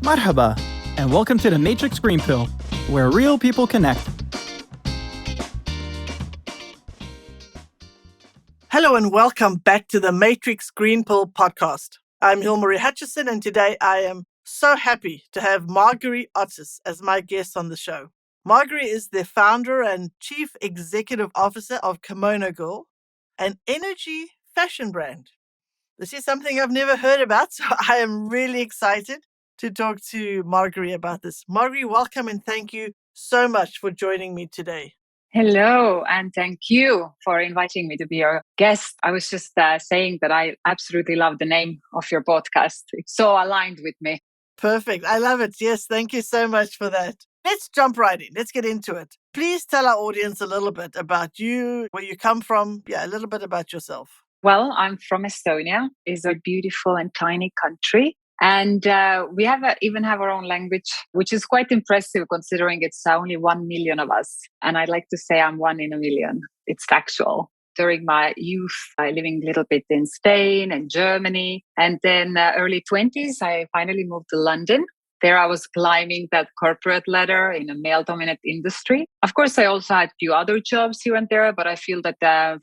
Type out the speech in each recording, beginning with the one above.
Marhaba, and welcome to the Matrix Green Pill, where real people connect. Hello and welcome back to the Matrix Green Pill podcast. I'm Hilmarie Hutchison, and today I am so happy to have Margeri Ottis as my guest on the show. Margeri is the founder and chief executive officer of KimonoGirl, an energy fashion brand. This is something I've never heard about, so I am really excited to talk to Margeri about this. Margeri, welcome and thank you so much for joining me today. Hello, and thank you for inviting me to be your guest. I was just saying that I absolutely love the name of your podcast. It's so aligned with me. Perfect. I love it. Yes, thank you so much for that. Let's jump right in. Let's get into it. Please tell our audience a little bit about you, where you come from. Yeah, a little bit about yourself. Well, I'm from Estonia. It's a beautiful and tiny country. And we even have our own language, which is quite impressive considering it's only 1 million of us. And I like to say I'm 1 in a million. It's factual. During my youth, I living a little bit in Spain and Germany. And then early 20s, I finally moved to London. There I was climbing that corporate ladder in a male-dominant industry. Of course, I also had a few other jobs here and there, but I feel that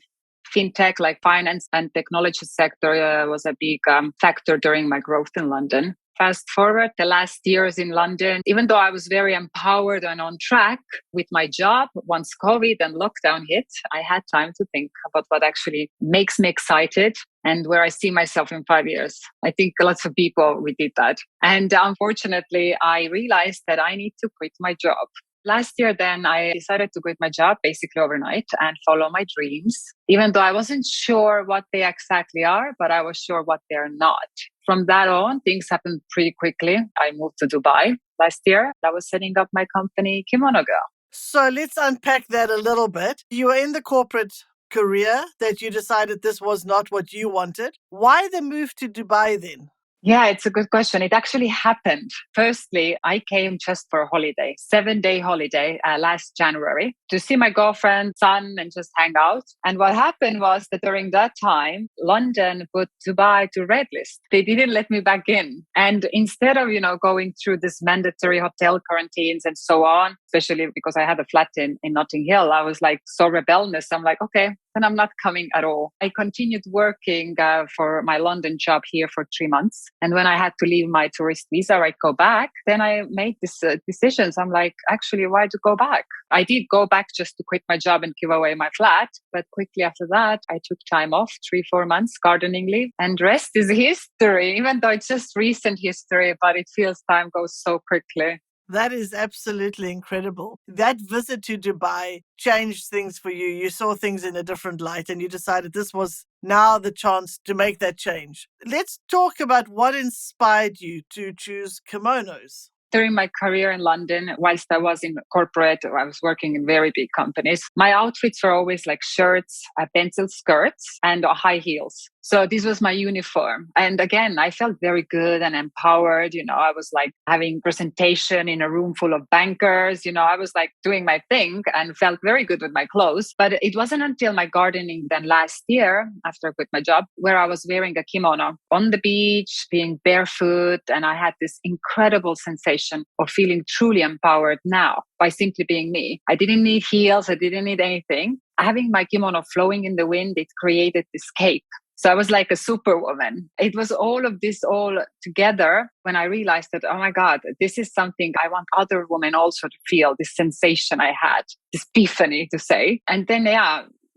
fintech, like finance and technology sector, was a big factor during my growth in London. Fast forward the last years in London, even though I was very empowered and on track with my job, once COVID and lockdown hit, I had time to think about what actually makes me excited and where I see myself in 5 years. I think lots of people, we did that. And unfortunately, I realized that I need to quit my job. Last year, then, I decided to quit my job basically overnight and follow my dreams, even though I wasn't sure what they exactly are, but I was sure what they're not. From that on, things happened pretty quickly. I moved to Dubai last year. I was setting up my company, KimonoGirl. So let's unpack that a little bit. You were in the corporate career that you decided this was not what you wanted. Why the move to Dubai then? Yeah, it's a good question. It actually happened. Firstly, I came just for a holiday, 7-day holiday last January to see my girlfriend, son, and just hang out. And what happened was that during that time, London put Dubai to red list. They didn't let me back in. And instead of, going through this mandatory hotel quarantines and so on, especially because I had a flat in Notting Hill, I was like so rebellious. I'm like, okay, then I'm not coming at all. I continued working for my London job here for 3 months. And when I had to leave my tourist visa, I'd go back. Then I made this decisions. I'm like, actually, why to go back? I did go back just to quit my job and give away my flat. But quickly after that, I took time off, 3-4 months gardening leave. And rest is history, even though it's just recent history, but it feels time goes so quickly. That is absolutely incredible. That visit to Dubai changed things for you. You saw things in a different light and you decided this was now the chance to make that change. Let's talk about what inspired you to choose kimonos. During my career in London, whilst I was in corporate or I was working in very big companies, my outfits were always like shirts, pencil skirts, and high heels. So this was my uniform. And again, I felt very good and empowered. I was like having presentation in a room full of bankers. I was like doing my thing and felt very good with my clothes. But it wasn't until my gardening then last year, after I quit my job, where I was wearing a kimono on the beach, being barefoot. And I had this incredible sensation of feeling truly empowered now by simply being me. I didn't need heels. I didn't need anything. Having my kimono flowing in the wind, it created this cape. So I was like a superwoman. It was all of this all together when I realized that, oh my God, this is something I want other women also to feel, this sensation I had, this epiphany to say. And then,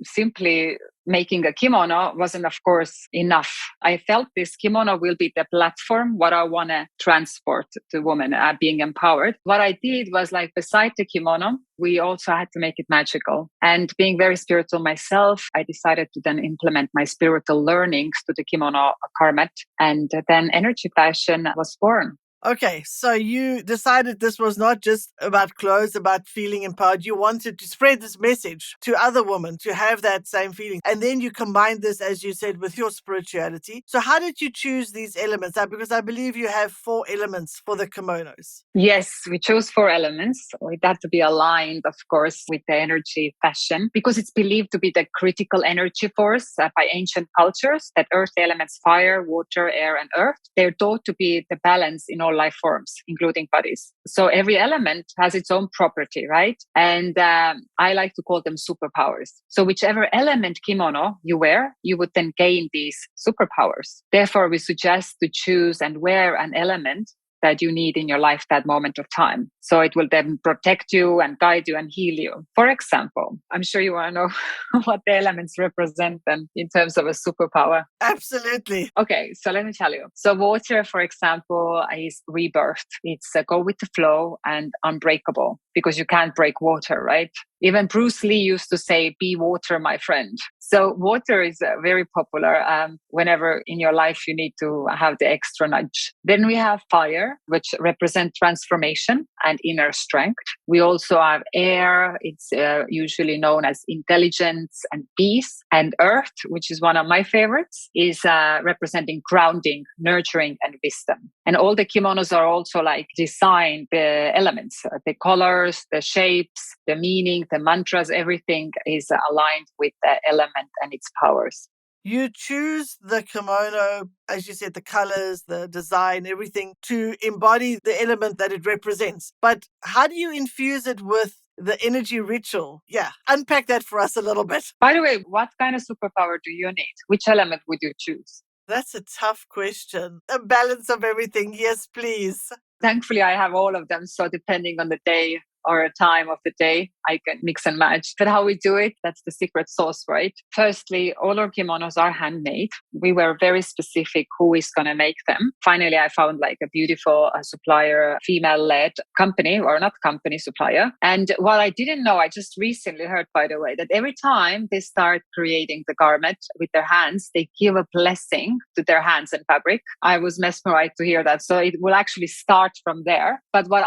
simply making a kimono wasn't, of course, enough. I felt this kimono will be the platform, what I want to transport to women being empowered. What I did was like beside the kimono, we also had to make it magical. And being very spiritual myself, I decided to then implement my spiritual learnings to the kimono garment. And then energy fashion was born. Okay, so you decided this was not just about clothes, about feeling empowered. You wanted to spread this message to other women to have that same feeling. And then you combined this, as you said, with your spirituality. So how did you choose these elements? Because I believe you have 4 elements for the kimonos. Yes, we chose 4 elements. It had to be aligned, of course, with the energy fashion, because it's believed to be the critical energy force by ancient cultures, that earth elements, fire, water, air, and earth, they're thought to be the balance in all all life forms, including bodies. So every element has its own property, right? And I like to call them superpowers. So whichever element kimono you wear, you would then gain these superpowers. Therefore, we suggest to choose and wear an element that you need in your life that moment of time. So it will then protect you and guide you and heal you. For example, I'm sure you want to know what the elements represent then in terms of a superpower. Absolutely. Okay, so let me tell you. So water, for example, is rebirth. It's go with the flow and unbreakable because you can't break water, right? Even Bruce Lee used to say, be water, my friend. So water is very popular whenever in your life you need to have the extra nudge. Then we have fire, which represents transformation and inner strength. We also have air. It's usually known as intelligence and peace. And earth, which is one of my favorites, is representing grounding, nurturing, and wisdom. And all the kimonos are also like designed, the elements, the colors, the shapes, the meaning, the mantras, everything is aligned with the element and its powers. You choose the kimono, as you said, the colors, the design, everything to embody the element that it represents. But how do you infuse it with the energy ritual? Yeah, unpack that for us a little bit. By the way, what kind of superpower do you need? Which element would you choose? That's a tough question. A balance of everything. Yes, please. Thankfully, I have all of them. So depending on the day or a time of the day, I can mix and match. But how we do it, that's the secret sauce, right? Firstly, all our kimonos are handmade. We were very specific who is going to make them. Finally, I found like a beautiful supplier, female-led company, or not company, supplier. And what I didn't know, I just recently heard, by the way, that every time they start creating the garment with their hands, they give a blessing to their hands and fabric. I was mesmerized to hear that. So it will actually start from there. But what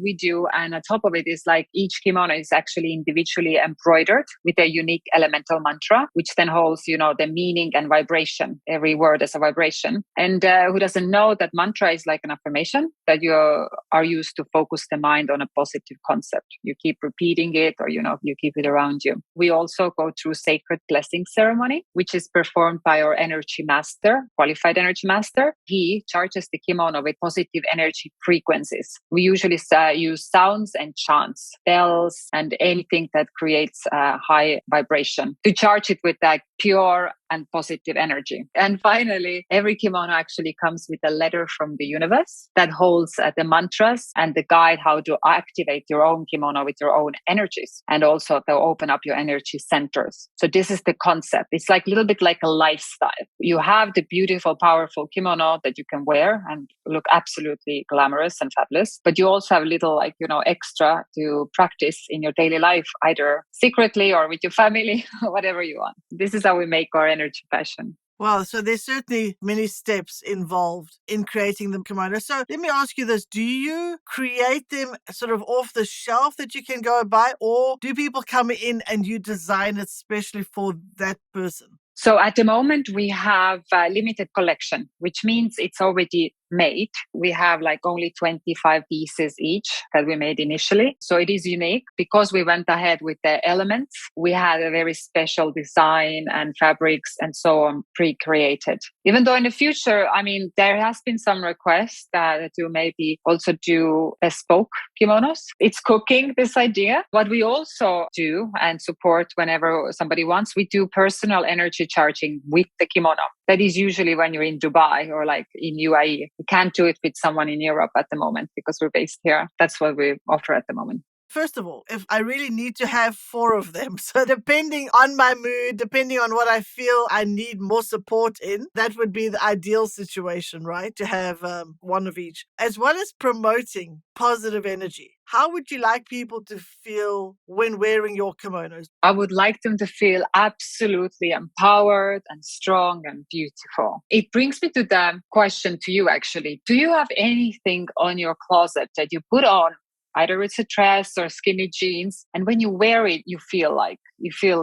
we do, and on top of it is like each kimono is actually individually embroidered with a unique elemental mantra, which then holds, the meaning and vibration. Every word is a vibration. And who doesn't know that mantra is like an affirmation that you are used to focus the mind on a positive concept. You keep repeating it or, you keep it around you. We also go through sacred blessing ceremony, which is performed by our energy master, qualified energy master. He charges the kimono with positive energy frequencies. We usually use sounds and chants, bells, and anything that creates a high vibration to charge it with that pure and positive energy. And finally, every kimono actually comes with a letter from the universe that holds the mantras and the guide how to activate your own kimono with your own energies and also to open up your energy centers. So this is the concept. It's like a little bit like a lifestyle. You have the beautiful, powerful kimono that you can wear and look absolutely glamorous and fabulous, but you also have a little extra to practice in your daily life, either secretly or with your family, whatever you want. This is how we make our energy fashion. Wow, so there's certainly many steps involved in creating the kimono. So let me ask you this. Do you create them sort of off the shelf that you can go buy, or do people come in and you design it specially for that person? So at the moment, we have a limited collection, which means it's already made. We have like only 25 pieces each that we made initially. So it is unique because we went ahead with the elements. We had a very special design and fabrics and so on pre-created. Even though in the future, there has been some requests that you maybe also do bespoke kimonos. It's cooking, this idea. What we also do and support whenever somebody wants, we do personal energy charging with the kimono. That is usually when you're in Dubai or like in UAE. We can't do it with someone in Europe at the moment because we're based here. That's what we offer at the moment. First of all, if I really need to have 4 of them, so depending on my mood, depending on what I feel I need more support in, that would be the ideal situation, right? To have one of each, as well as promoting positive energy. How would you like people to feel when wearing your kimonos? I would like them to feel absolutely empowered and strong and beautiful. It brings me to the question to you, actually. Do you have anything on your closet that you put on? Either it's a dress or skinny jeans. And when you wear it, you feel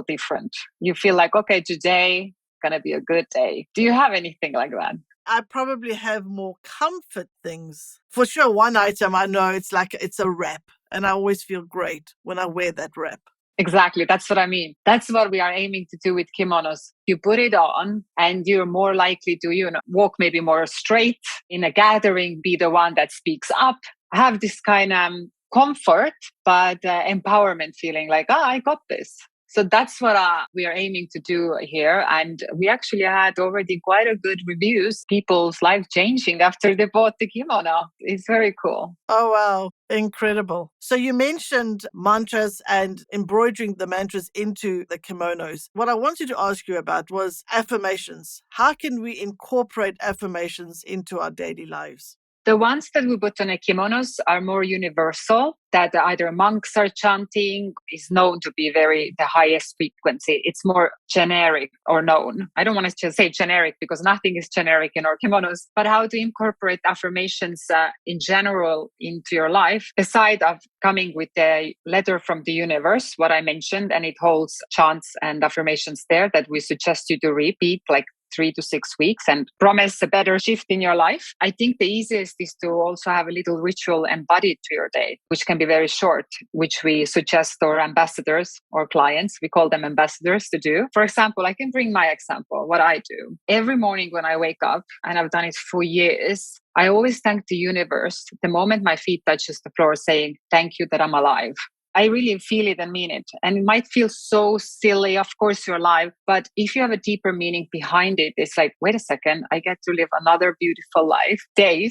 different. You feel like, okay, today going to be a good day. Do you have anything like that? I probably have more comfort things. For sure, one item I know it's a wrap. And I always feel great when I wear that wrap. Exactly. That's what I mean. That's what we are aiming to do with kimonos. You put it on and you're more likely to, walk maybe more straight in a gathering, be the one that speaks up, have this kind of comfort, but empowerment feeling like, I got this. So that's what we are aiming to do here. And we actually had already quite a good reviews, people's life changing after they bought the kimono. It's very cool. Oh, wow. Incredible. So you mentioned mantras and embroidering the mantras into the kimonos. What I wanted to ask you about was affirmations. How can we incorporate affirmations into our daily lives? The ones that we put on the kimonos are more universal, that either monks are chanting, is known to be the highest frequency. It's more generic or known. I don't want to just say generic because nothing is generic in our kimonos, but how to incorporate affirmations in general into your life, aside of coming with a letter from the universe, what I mentioned, and it holds chants and affirmations there that we suggest you to repeat like 3 to 6 weeks and promise a better shift in your life. I think the easiest is to also have a little ritual embodied to your day, which can be very short, which we suggest our ambassadors or clients, we call them ambassadors, to do. For example, I can bring my example, what I do. Every morning when I wake up, and I've done it for years, I always thank the universe the moment my feet touches the floor, saying, thank you that I'm alive. I really feel it and mean it. And it might feel so silly. Of course, you're alive. But if you have a deeper meaning behind it, it's like, wait a second, I get to live another beautiful day.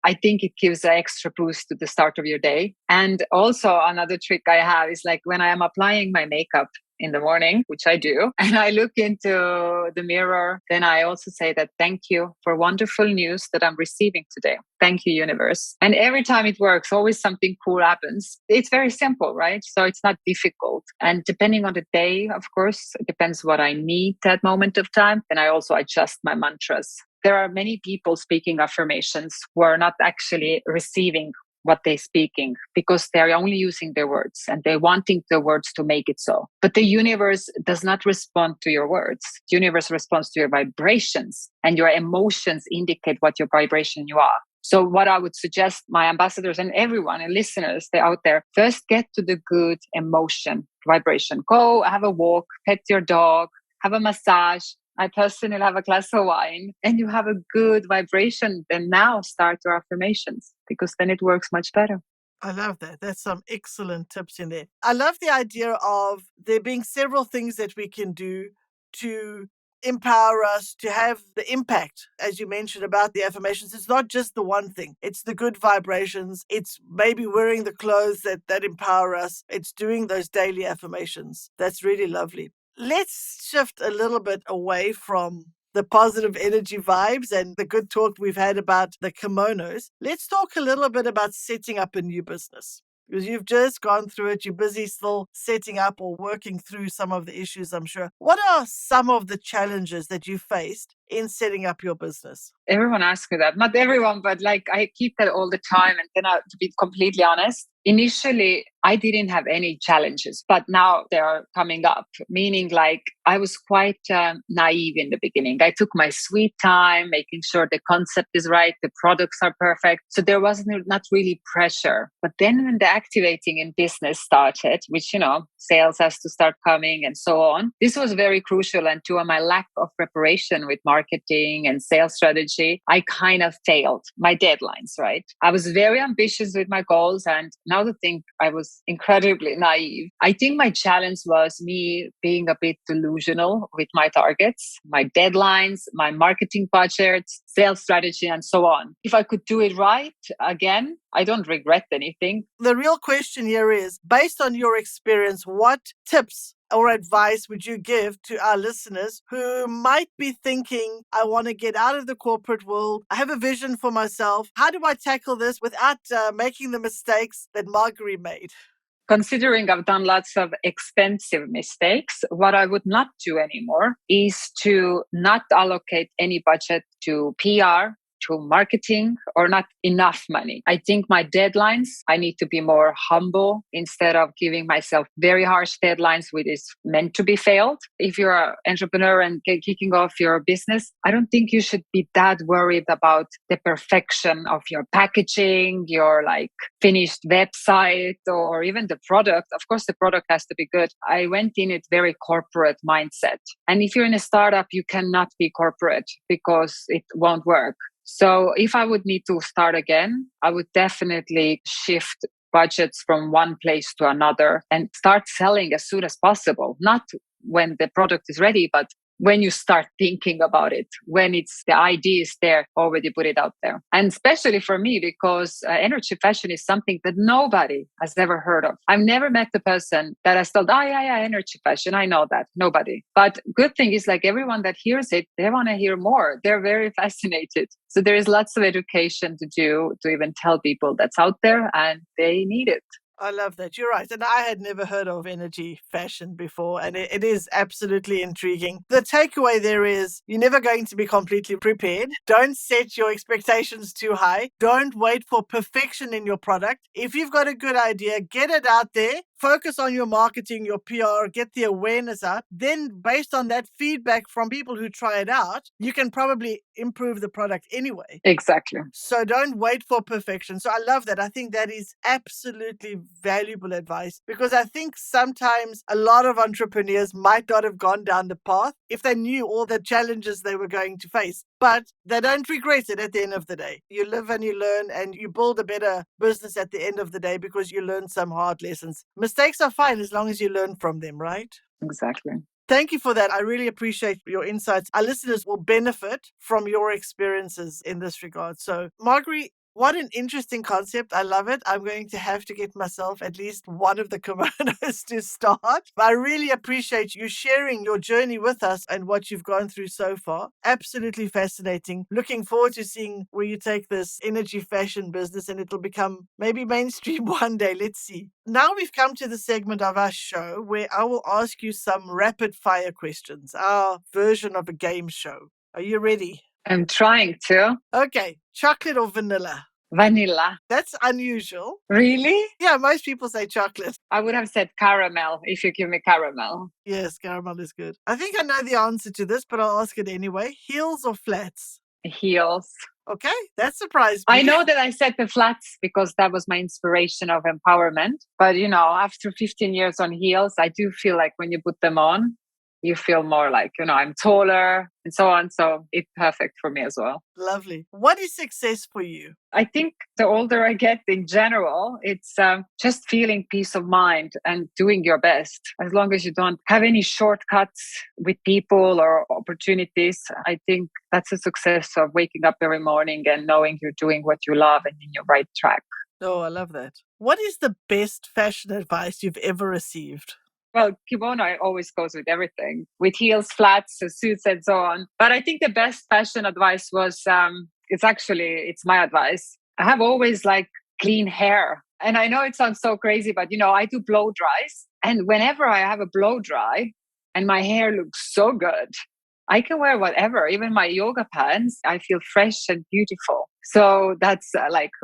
I think it gives an extra boost to the start of your day. And also another trick I have is like when I am applying my makeup in the morning, which I do, and I look into the mirror, then I also say that thank you for wonderful news that I'm receiving today. Thank you, universe. And every time it works, always something cool happens. It's very simple, right? So it's not difficult. And depending on the day, of course, it depends what I need that moment of time. Then I also adjust my mantras. There are many people speaking affirmations who are not actually receiving what they're speaking because they're only using their words and they're wanting the words to make it so. But the universe does not respond to your words. The universe responds to your vibrations, and your emotions indicate what your vibration you are. So what I would suggest my ambassadors and everyone and listeners they're out there, first get to the good emotion, vibration. Go have a walk, pet your dog, have a massage. I personally have a glass of wine and you have a good vibration. Then now start your affirmations because then it works much better. I love that. That's some excellent tips in there. I love the idea of there being several things that we can do to empower us to have the impact, as you mentioned about the affirmations. It's not just the one thing. It's the good vibrations. It's maybe wearing the clothes that empower us. It's doing those daily affirmations. That's really lovely. Let's shift a little bit away from the positive energy vibes and the good talk we've had about the kimonos. Let's talk a little bit about setting up a new business. Because you've just gone through it, you're busy still setting up or working through some of the issues, I'm sure. What are some of the challenges that you faced in setting up your business? Everyone asks me that. Not everyone, but like I keep that all the time. And then to be completely honest, initially I didn't have any challenges, but now they are coming up, meaning like I was quite naive in the beginning. I took my sweet time, making sure the concept is right, the products are perfect. So there was not really pressure. But then when the activating in business started, which, sales has to start coming and so on, this was very crucial. And to my lack of preparation with marketing and sales strategy, I kind of failed my deadlines, right? I was very ambitious with my goals. And now to think I was incredibly naive. I think my challenge was me being a bit delusional with my targets, my deadlines, my marketing budgets, sales strategy, and so on. If I could do it right again, I don't regret anything. The real question here is, based on your experience, what tips or advice would you give to our listeners who might be thinking, I want to get out of the corporate world, I have a vision for myself. How do I tackle this without making the mistakes that Margeri made? Considering I've done lots of expensive mistakes, what I would not do anymore is to not allocate any budget to PR, to marketing or not enough money. I think my deadlines, I need to be more humble instead of giving myself very harsh deadlines, which is meant to be failed. If you're an entrepreneur and kicking off your business, I don't think you should be that worried about the perfection of your packaging, your like finished website, or even the product. Of course, the product has to be good. I went in it very corporate mindset. And if you're in a startup, you cannot be corporate because it won't work. So if I would need to start again, I would definitely shift budgets from one place to another and start selling as soon as possible. Not when the product is ready, but when you start thinking about it, when it's the idea is there, already put it out there. And especially for me, because energy fashion is something that nobody has ever heard of. I've never met the person that has told, yeah, energy fashion. I know that. Nobody. But good thing is like everyone that hears it, they want to hear more. They're very fascinated. So there is lots of education to do to even tell people that's out there and they need it. I love that. You're right. And I had never heard of energy fashion before. And it is absolutely intriguing. The takeaway there is you're never going to be completely prepared. Don't set your expectations too high. Don't wait for perfection in your product. If you've got a good idea, get it out there. Focus on your marketing, your PR, get the awareness out. Then based on that feedback from people who try it out, you can probably improve the product anyway. Exactly. So don't wait for perfection. So I love that. I think that is absolutely valuable advice because I think sometimes a lot of entrepreneurs might not have gone down the path if they knew all the challenges they were going to face. But they don't regret it at the end of the day. You live and you learn and you build a better business at the end of the day because you learn some hard lessons. Mistakes are fine as long as you learn from them, right? Exactly. Thank you for that. I really appreciate your insights. Our listeners will benefit from your experiences in this regard. So, Margeri, what an interesting concept. I love it. I'm going to have to get myself at least one of the kimonos to start. But I really appreciate you sharing your journey with us and what you've gone through so far. Absolutely fascinating. Looking forward to seeing where you take this energy fashion business and it'll become maybe mainstream one day. Let's see. Now we've come to the segment of our show where I will ask you some rapid fire questions, our version of a game show. Are you ready? I'm trying to. Okay. Chocolate or vanilla? Vanilla. That's unusual. Really? Yeah, most people say chocolate. I would have said caramel if you give me caramel. Yes, caramel is good. I think I know the answer to this, but I'll ask it anyway. Heels or flats? Heels. Okay, that surprised me. I know that I said the flats because that was my inspiration of empowerment. But, after 15 years on heels, I do feel like when you put them on, you feel more like, I'm taller and so on. So it's perfect for me as well. Lovely. What is success for you? I think the older I get in general, it's just feeling peace of mind and doing your best. As long as you don't have any shortcuts with people or opportunities, I think that's a success of waking up every morning and knowing you're doing what you love and in your right track. Oh, I love that. What is the best fashion advice you've ever received? Well, kimono always goes with everything, with heels, flats, suits, and so on. But I think the best fashion advice was, it's my advice. I have always clean hair. And I know it sounds so crazy, but I do blow dries. And whenever I have a blow dry and my hair looks so good, I can wear whatever, even my yoga pants. I feel fresh and beautiful. So that's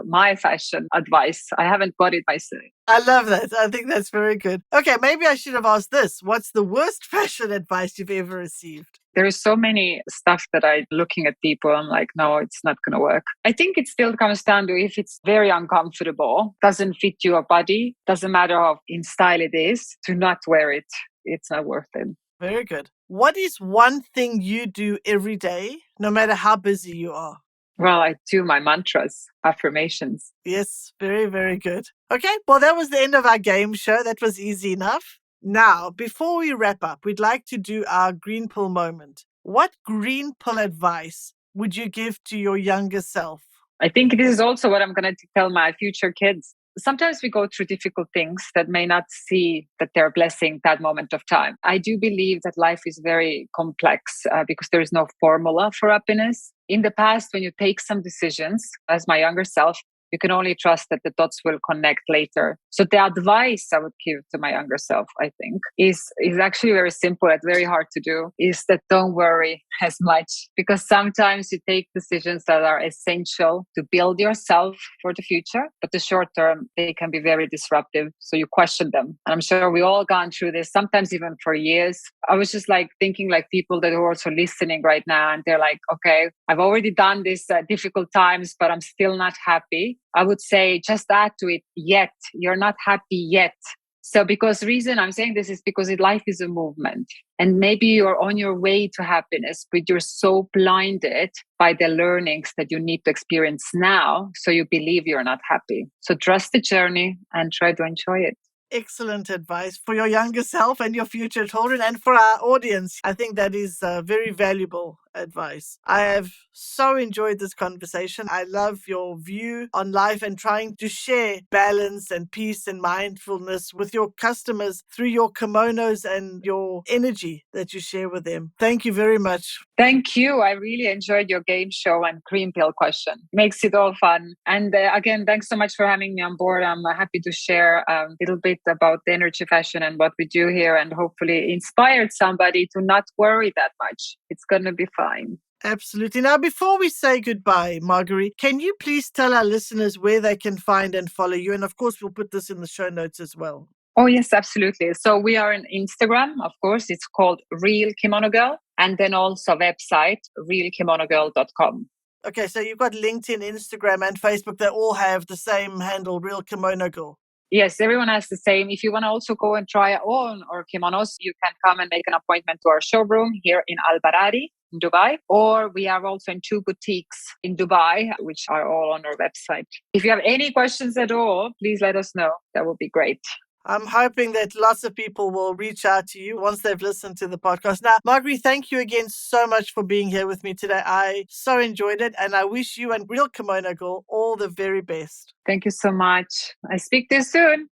my fashion advice. I haven't got it myself. I love that. I think that's very good. Okay, maybe I should have asked this. What's the worst fashion advice you've ever received? There is so many stuff that I'm looking at people. I'm like, no, it's not going to work. I think it still comes down to if it's very uncomfortable, doesn't fit your body, doesn't matter how in style it is, do not wear it. It's not worth it. Very good. What is one thing you do every day, no matter how busy you are? Well, I do my mantras, affirmations. Yes, very, very good. Okay, well, that was the end of our game show. That was easy enough. Now, before we wrap up, we'd like to do our green pill moment. What green pill advice would you give to your younger self? I think this is also what I'm going to tell my future kids. Sometimes we go through difficult things that may not see that they're blessing that moment of time. I do believe that life is very complex because there is no formula for happiness. In the past, when you take some decisions, as my younger self, You can only trust that the dots will connect later. So the advice I would give to my younger self, I think, is actually very simple and very hard to do, is that don't worry as much, because sometimes you take decisions that are essential to build yourself for the future, but the short term, they can be very disruptive. So you question them. And I'm sure we all gone through this, sometimes even for years. I was just like thinking like people that are also listening right now, and they're like, okay, I've already done this difficult times, but I'm still not happy. I would say just add to it, yet. You're not happy yet. So because the reason I'm saying this is because life is a movement, and maybe you're on your way to happiness, but you're so blinded by the learnings that you need to experience now. So you believe you're not happy. So trust the journey and try to enjoy it. Excellent advice for your younger self and your future children, and for our audience. I think that is very valuable advice. I have so enjoyed this conversation. I love your view on life and trying to share balance and peace and mindfulness with your customers through your kimonos and your energy that you share with them. Thank you very much. Thank you. I really enjoyed your game show and cream pill question. Makes it all fun. And again, thanks so much for having me on board. I'm happy to share a little bit about the energy fashion and what we do here, and hopefully inspired somebody to not worry that much. It's going to be fine. Absolutely. Now, before we say goodbye, Margeri, can you please tell our listeners where they can find and follow you? And of course, we'll put this in the show notes as well. Oh, yes, absolutely. So we are on Instagram, of course. It's called Real Kimono Girl. And then also website, realkimonogirl.com. Okay, so you've got LinkedIn, Instagram, and Facebook. They all have the same handle, Real Kimono Girl. Yes, everyone has the same. If you want to also go and try on our kimonos, you can come and make an appointment to our showroom here in Al Barari in Dubai. Or we are also in 2 boutiques in Dubai, which are all on our website. If you have any questions at all, please let us know. That would be great. I'm hoping that lots of people will reach out to you once they've listened to the podcast. Now, Margeri, thank you again so much for being here with me today. I so enjoyed it, and I wish you and Real Kimono Girl all the very best. Thank you so much. I speak to you soon.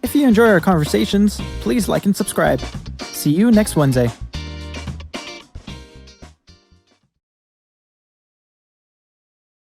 If you enjoy our conversations, please like and subscribe. See you next Wednesday.